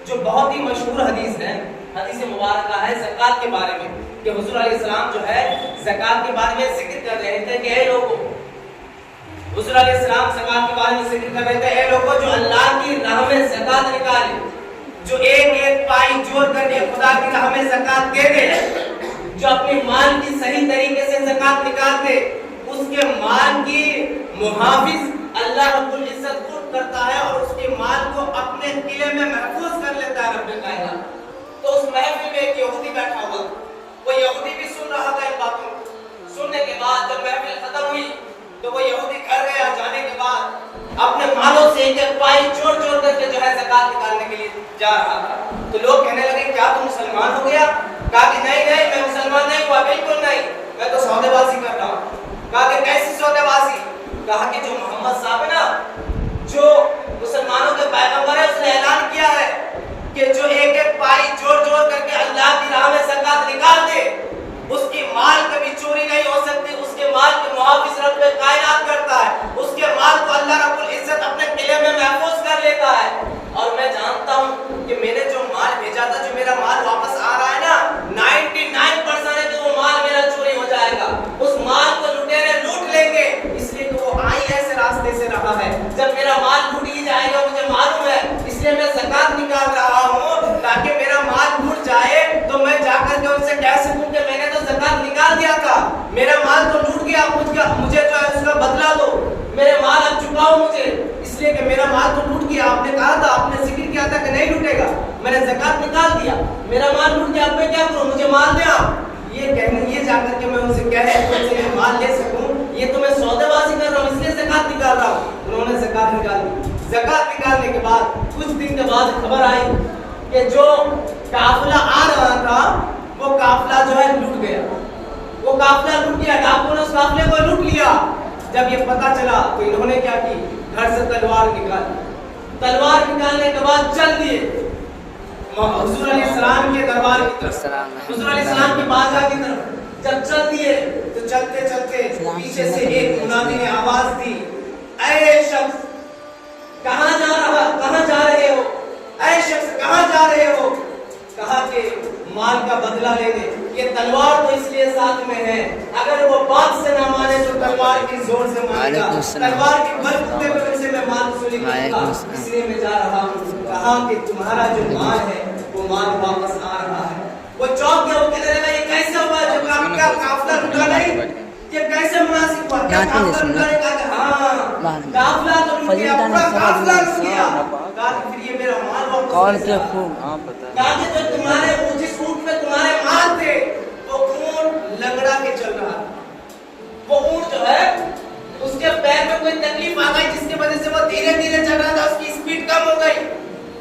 جو بہت ہی مشہور حدیث ہے، حدیث مبارکہ ہے زکوٰۃ کے بارے میں، کہ حضور علیہ السلام جو ہے زکوٰۃ کے بارے میں ذکر کر رہے تھے کہ اے لوگوں، حضور علیہ السلام زکوٰۃ کے بارے میں ذکر کر رہے تھے، اے لوگوں جو اللہ کی راہ میں زکوٰۃ نکالے، جو ایک ایک پائی جوڑ کر کے خدا کی راہ میں زکوٰۃ دے دے، جو اپنے مال کی صحیح طریقے سے زکوٰۃ نکال دے، اس کے مال کی محافظ اللہ رب العزت خود کرتا ہے اور اس کے مال کو اپنے قلعے میں محفوظ کر لیتا ہے رب کائنات۔ تو اس محفل میں ایک یہودی بیٹھا ہوا، وہ یہودی بھی سن رہا تھا ان باتوں کو۔ سننے کے بعد جب محفل ختم ہوئی تو وہ یہودی گھر گیا، جانے کے بعد اپنے مالوں سے ایک ایک پائی جوڑ جوڑ کر کے جو ہے زکوٰۃ نکالنے کے لیے جا رہا تھا۔ تو لوگ کہنے لگے کیا تم مسلمان ہو گیا؟ کہا کہ نہیں نہیں، میں مسلمان نہیں ہوا، بالکل نہیں، میں تو سودے بازی کر رہا ہوں۔ کہا کہ کیسی سودے بازی؟ کہا کہ جو محمد صاحب ہے نا، جو مسلمانوں کے پیغمبر ہے، اس نے اعلان کیا ہے کہ جو ایک ایک پائی جوڑ جوڑ کر کے اللہ کی راہ میں زکوٰۃ نکال دے، اس کی مال کبھی چوری نہیں ہو سکتی، اس کے مال کے محافظ رب کائنات کرتا ہے، اس کے مال کو اللہ رب العزت اپنے قلعے میں محفوظ کر لیتا ہے۔ اور میں جانتا ہوں کہ میں نے جو مال بھیجا تھا، جو میرا مال واپس آ رہا ہے نا، 99% ہے کہ وہ مال میرا چوری ہو جائے گا، اس مال کو لٹیرے لوٹ لیں گے، اس لیے کہ وہ آئی ایسے راستے سے رہا ہے، جب میرا مال لوٹ ہی جائے گا مجھے معلوم ہے، اس لیے میں زکوٰۃ نکال رہا ہوں تاکہ میرا مال لوٹ جائے تو میں جا کر کے ان سے کہہ سکوں کہ میں نے تو زکوٰۃ نکال دیا تھا، میرا مال تو لوٹ گیا، مجھے جو ہے اس کا بدلہ دو، میرے مال اب چکاؤ مجھے، اس لیے کہ میرا مال تو لوٹ گیا، آپ نے کہا تھا، آپ نے ذکر کیا تھا کہ نہیں لوٹے گا، میں نے زکوٰۃ نکال دیا، میرا مال لوٹ گیا، اب میں کیا کروں، مجھے مال دے آپ۔ یہ جا کر کے میں ان سے کہے ان سے میں مال لے سکوں، یہ تو میں سودے بازی کر رہا ہوں، اس لیے زکوٰۃ نکال رہا ہوں۔ انہوں نے زکوٰۃ نکال دی۔ زکوٰۃ نکالنے کے بعد کچھ دن کے بعد خبر آئی کہ جو قافلہ آ رہا تھا وہ قافلہ جو ہے لوٹ گیا، وہ قافلہ لوٹ گیا، ڈاکوؤں نے اس قافلے کو لوٹ لیا۔ جب یہ پتہ چلا تو انہوں نے کیا کی، گھر سے تلوار نکالی، تلوار نکالنے کے بعد چل دیے حضور علیہ السلام کے دربار کی طرف، حضور علیہ السلام کی بارگاہ کی طرف۔ جب چل دیے تو چلتے چلتے پیچھے سے ایک منادی نے آواز دی، اے شخص کہاں جا رہے ہو، اے شخص کہاں جا رہے ہو؟ کہا کہ مال کا بدلہ لینے، یہ تلوار تو اس لیے ساتھ میں ہے، اگر وہ بات سے نہ مانے تو تلوار کی زور سے مانے گا، تلوار کی بل بوتے پر سے میں مال وصولی کروں گا، اس لیے میں جا رہا ہوں۔ کہا کہ تمہارا جو مال ہے وہ مال واپس آ رہا ہے۔ وہ چوک گیا، وہ کہنے لگا یہ کیسے ہوا، جب آپ کا قافلہ لٹا نہیں، یہ کیسے مناسب ہوا؟ کیا قافلہ لٹا نہیں؟ کہا کہ ہاں قافلہ تو لٹ گیا، پورا قافلہ لٹ گیا۔ کہا کہ پھر یہ میرا مال واپس کیسے آ؟ کہا کہ جو تمہارے جس اونٹ میں تمہارے مال تھے وہ اونٹ لنگڑا کے چل رہا تھا، وہ اونٹ جو ہے اس کے پیر میں کوئی تکلیف آ گئی جس کی وجہ سے وہ دھیرے دھیرے چل رہا تھا، اس کی اسپیڈ کم ہو گئی۔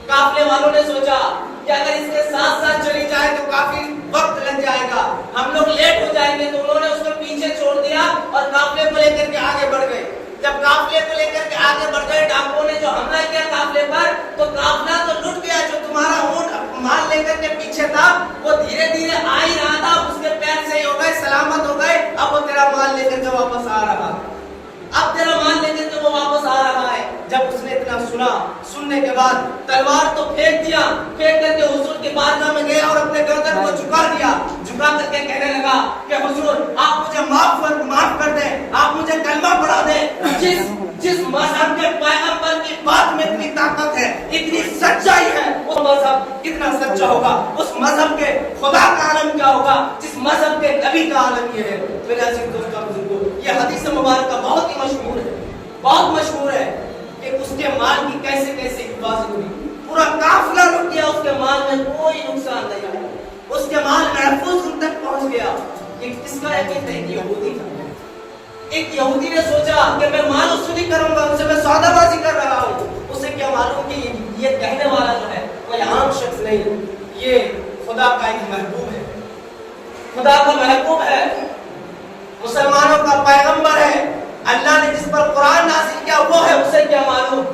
قافلے والوں نے سوچا کہ اگر اس کے ساتھ ساتھ چلی جائے تو کافی وقت لگ جائے گا، ہم لوگ لیٹ ہو جائیں گے، تو انہوں نے اس کو پیچھے چھوڑ دیا اور قافلے کو لے کر کے آگے بڑھ گئے۔ جب قافلے کو لے کر کے آگے بڑھ گئے، ڈاکوؤں نے جو حملہ کیا قافلے پر، تو قافلہ تو لٹ گیا، جو تمہارا اونٹ مال لے کر کے پیچھے تھا وہ دھیرے دھیرے آ ہی رہا تھا، اس کے پیر صحیح ہو گئے، سلامت ہو گئے، اب وہ تیرا مال لے کر کے واپس آ رہا ہے، اب تیرا مال لے کر کے وہ واپس آ رہا ہے۔ جب اس نے اتنا سنا، سننے کے بعد تلوار تو پھینک دیا، پھینک کر کے حضور کی بارگاہ میں گیا اور اپنے گردن کو جھکا دیا، جھکا کر کے کہنے لگا کہ حضور آپ مجھے معاف کر دیں، آپ مجھے کلمہ پڑھا دیں، جس مذہب کے پیغمبر کی بات میں اتنی طاقت ہے، اتنی سچائی ہے، وہ مذہب کتنا سچا ہوگا، اس مذہب کے خدا کا عالم کیا ہوگا، جس مذہب کے نبی کا عالم یہ ہے۔ میرے عزیز دوستو بزرگو، یہ حدیث مبارکہ بہت ہی مشہور ہے، بہت مشہور ہے کہ اس کے مال کی کیسے کیسے حفاظت ہوئی، پورا قافلہ رک گیا، اس کے مال میں کوئی نقصان نہیں آیا، اس کے مال محفوظ ان تک پہنچ گیا۔ یہ کس کا ہے؟ کہ ایک یہودی کا۔ ایک یہودی نے سوچا کہ میں مال وصولی کروں گا، ان سے میں سودا بازی کر رہا ہوں، اسے کیا معلوم کہ یہ کہنے والا جو ہے کوئی عام شخص نہیں، یہ خدا کا ایک محبوب ہے، خدا کا محبوب ہے، مسلمانوں کا پیغمبر ہے، اللہ نے جس پر قرآن نازل کیا وہ ہے، اسے کیا معلوم۔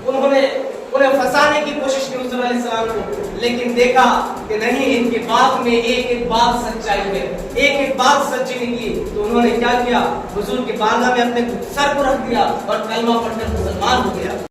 انہوں نے انہیں پھنسانے کی کوشش کی حضور علیہ السلام کو، لیکن دیکھا کہ نہیں، ان کی بات میں ایک ایک بات سچائی ہے، ایک ایک بات سچی نکلی، تو انہوں نے کیا کیا، حضور کی بارگاہ میں اپنے سر کو رکھ دیا اور کلمہ پڑھ کر مسلمان ہو گیا۔